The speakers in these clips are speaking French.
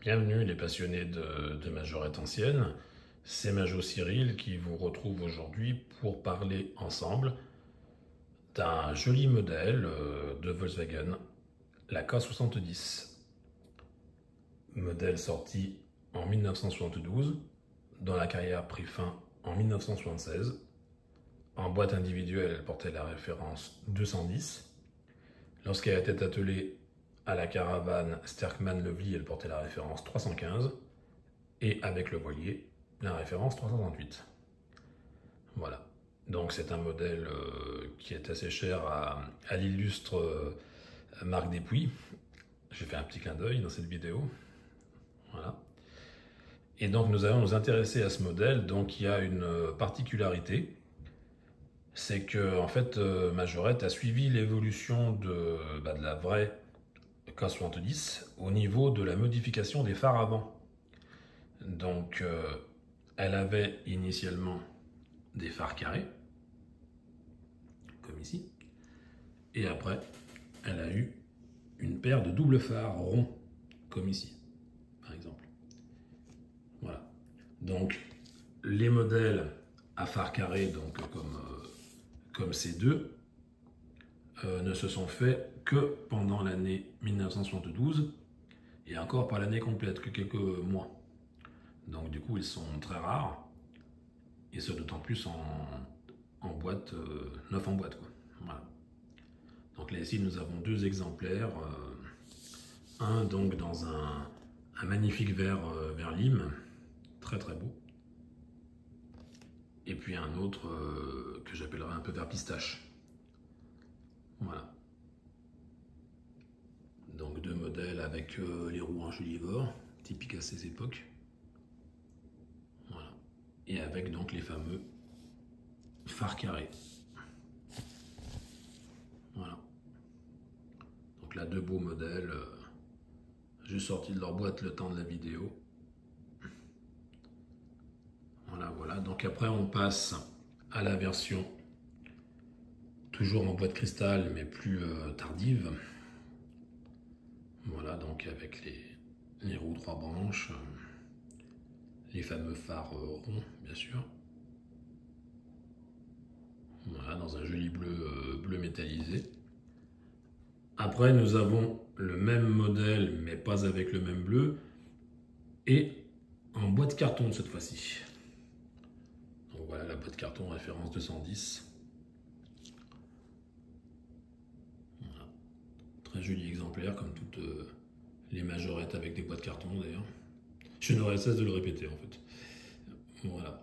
Bienvenue les passionnés de majorettes anciennes, c'est Majo Cyril qui vous retrouve aujourd'hui pour parler ensemble d'un joli modèle de Volkswagen, la K70. Modèle sorti en 1972, dont la carrière prit fin en 1976. En boîte individuelle, elle portait la référence 210. Lorsqu'elle était attelée à la caravane Sterkman-Lovely, elle portait la référence 315. Et avec le voilier, la référence 338. Voilà. Donc c'est un modèle qui est assez cher à l'illustre Marc Despuy. J'ai fait un petit clin d'œil dans cette vidéo. Voilà. Et donc nous allons nous intéresser à ce modèle. Donc il y a une particularité, c'est que en fait Majorette a suivi l'évolution de la vraie K70 au niveau de la modification des phares avant. Donc elle avait initialement des phares carrés, comme ici, et après elle a eu une paire de doubles phares ronds, comme ici, par exemple. Voilà. Donc les modèles à phares carrés, donc comme ces deux, ne se sont faits que pendant l'année 1972 et encore pas l'année complète, que quelques mois. Donc du coup ils sont très rares et ce d'autant plus en boîte, neuf en boîte quoi. Voilà. Donc là ici nous avons deux exemplaires, un donc dans un magnifique vert lime, très très beau, et puis un autre que j'appellerais un peu vert pistache. Voilà. Donc deux modèles avec les roues en Julivor, typiques à ces époques. Voilà. Et avec donc les fameux phares carrés. Voilà. Donc là deux beaux modèles, juste sortis de leur boîte le temps de la vidéo. Voilà, voilà. Donc après on passe à la version toujours en boîte cristal mais plus tardive. Voilà, donc avec les roues 3 branches, les fameux phares ronds, bien sûr. Voilà, dans un joli bleu métallisé. Après, nous avons le même modèle, mais pas avec le même bleu, et en boîte carton cette fois-ci. Donc voilà la boîte carton référence 210. Voilà. Très joli exemplaire, comme toutes les majorettes avec des boîtes carton d'ailleurs. Je n'aurais cesse de le répéter en fait. Voilà.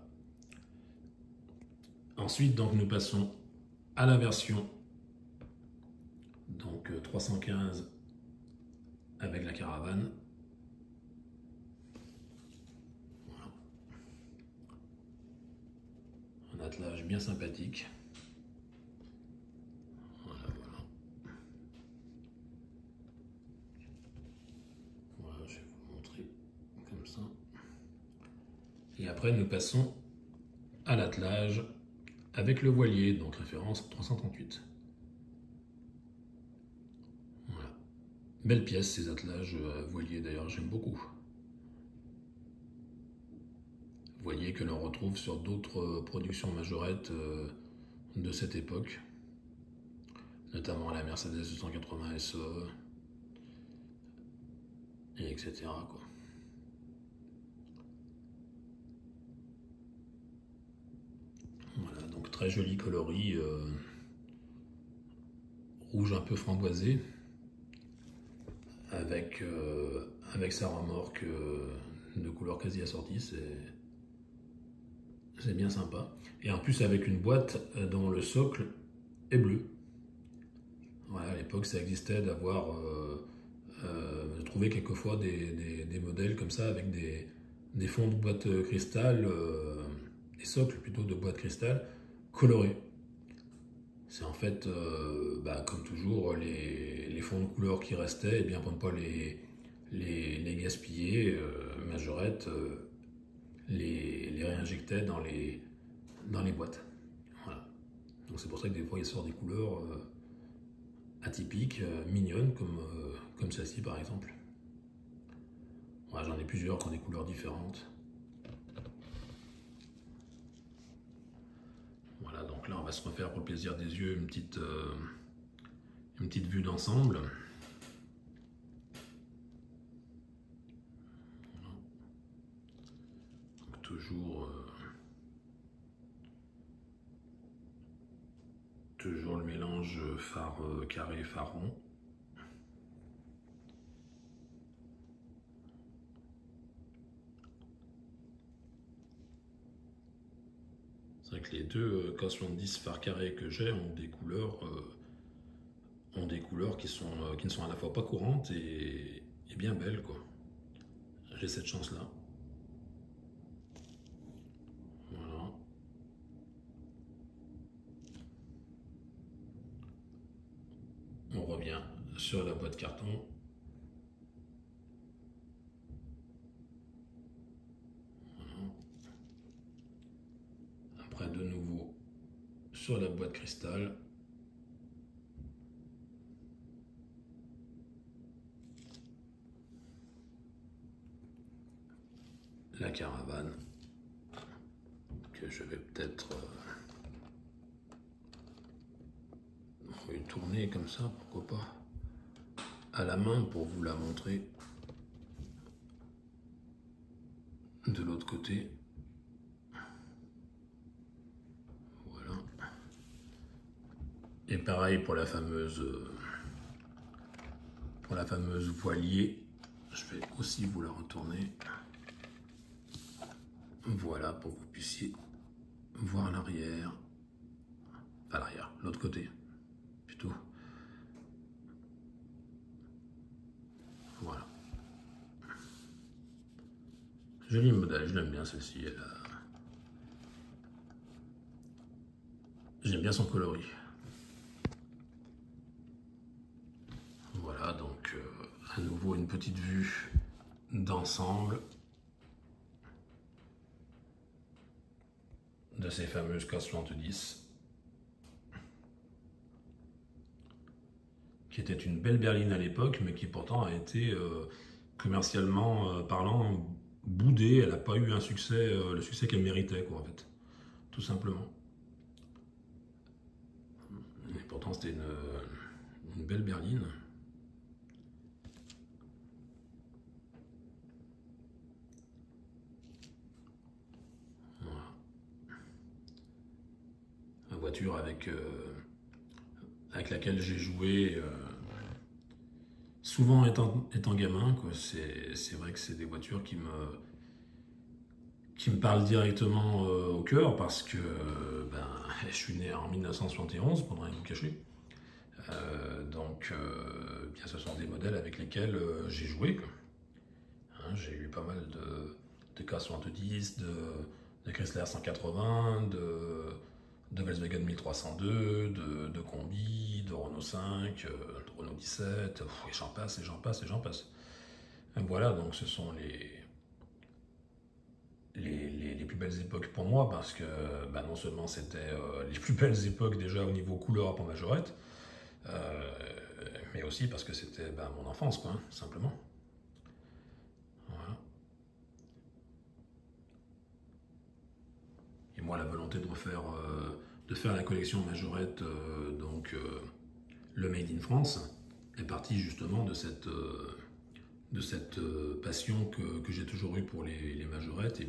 Ensuite, donc, nous passons à la version donc 315 avec la caravane. Voilà. Un attelage bien sympathique. Voilà, voilà. Voilà, je vais vous montrer comme ça. Et après, nous passons à l'attelage avec le voilier, donc référence 338. Voilà. Belle pièce ces attelages voiliers d'ailleurs, j'aime beaucoup. Voilier que l'on retrouve sur d'autres productions majorettes de cette époque, notamment la Mercedes 280 SE, et etc. quoi. Voilà, donc très joli coloris, rouge un peu framboisé, avec sa remorque de couleur quasi assortie, c'est bien sympa. Et en plus avec une boîte dont le socle est bleu. Voilà, à l'époque ça existait d'avoir, de trouver quelquefois des modèles comme ça avec des fonds de boîte cristal, des socles plutôt de boîte cristal colorés. C'est en fait, comme toujours, les fonds de couleur qui restaient, et bien pour ne pas les gaspiller, Majorette les réinjectait dans les boîtes. Voilà. Donc c'est pour ça que des fois il sort des couleurs atypiques, mignonnes, comme celle-ci par exemple. Voilà. Voilà, j'en ai plusieurs qui ont des couleurs différentes. Voilà, donc là on va se refaire pour le plaisir des yeux une petite vue d'ensemble. Toujours le mélange phare carré, phare rond. C'est vrai que les deux K70 phare carré que j'ai ont des couleurs qui ne sont à la fois pas courantes et bien belles, quoi. J'ai cette chance-là. Voilà. On revient sur la boîte carton. Voilà. Après, de nouveau, sur la boîte cristal. La caravane, que je vais peut-être tourner comme ça, pourquoi pas, à la main pour vous la montrer de l'autre côté. Voilà. Et pareil pour la fameuse voilier, je vais aussi vous la retourner. Voilà, pour que vous puissiez voir l'arrière, enfin l'arrière, l'autre côté, plutôt. Voilà. Joli modèle, je l'aime bien celle-ci. J'aime bien son coloris. Voilà, donc à nouveau une petite vue d'ensemble de ces fameuses K70, qui était une belle berline à l'époque, mais qui pourtant a été commercialement parlant boudée. Elle n'a pas eu un succès, le succès qu'elle méritait, quoi, en fait, tout simplement. Et pourtant c'était une belle berline. Voilà. La voiture avec laquelle j'ai joué souvent étant gamin, quoi. C'est vrai que c'est des voitures qui me parlent directement au cœur, parce que je suis né en 1971, pour ne rien vous cacher. Donc bien, ce sont des modèles avec lesquels j'ai joué, quoi. Hein, j'ai eu pas mal de K70, de Chrysler 180, de Volkswagen 1302, de Combi, de Renault 5, de Renault 17, et j'en passe, et j'en passe, et j'en passe. Et voilà, donc ce sont les plus belles époques pour moi, parce que non seulement c'était les plus belles époques déjà au niveau couleur pour majorette, mais aussi parce que c'était mon enfance, quoi, hein, simplement. Voilà. Et moi, la volonté de faire la collection majorette, le Made in France, est partie justement de cette passion que j'ai toujours eue pour les majorettes, et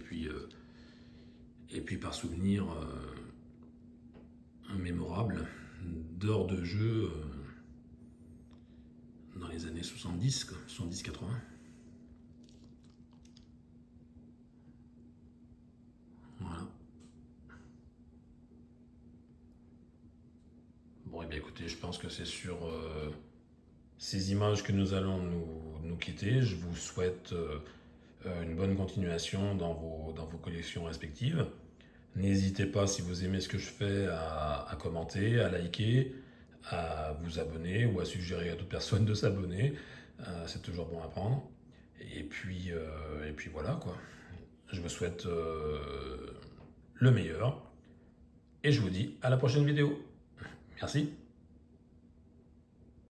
puis par souvenir mémorable d'heures de jeu dans les années 70, 70-80. Voilà. Bon, et bien écoutez, je pense que c'est sur ces images que nous allons nous quitter. Je vous souhaite une bonne continuation dans vos collections respectives. N'hésitez pas, si vous aimez ce que je fais, à commenter, à liker, à vous abonner ou à suggérer à toute personne de s'abonner. C'est toujours bon à prendre. Et puis voilà, quoi. Je vous souhaite le meilleur et je vous dis à la prochaine vidéo. Merci.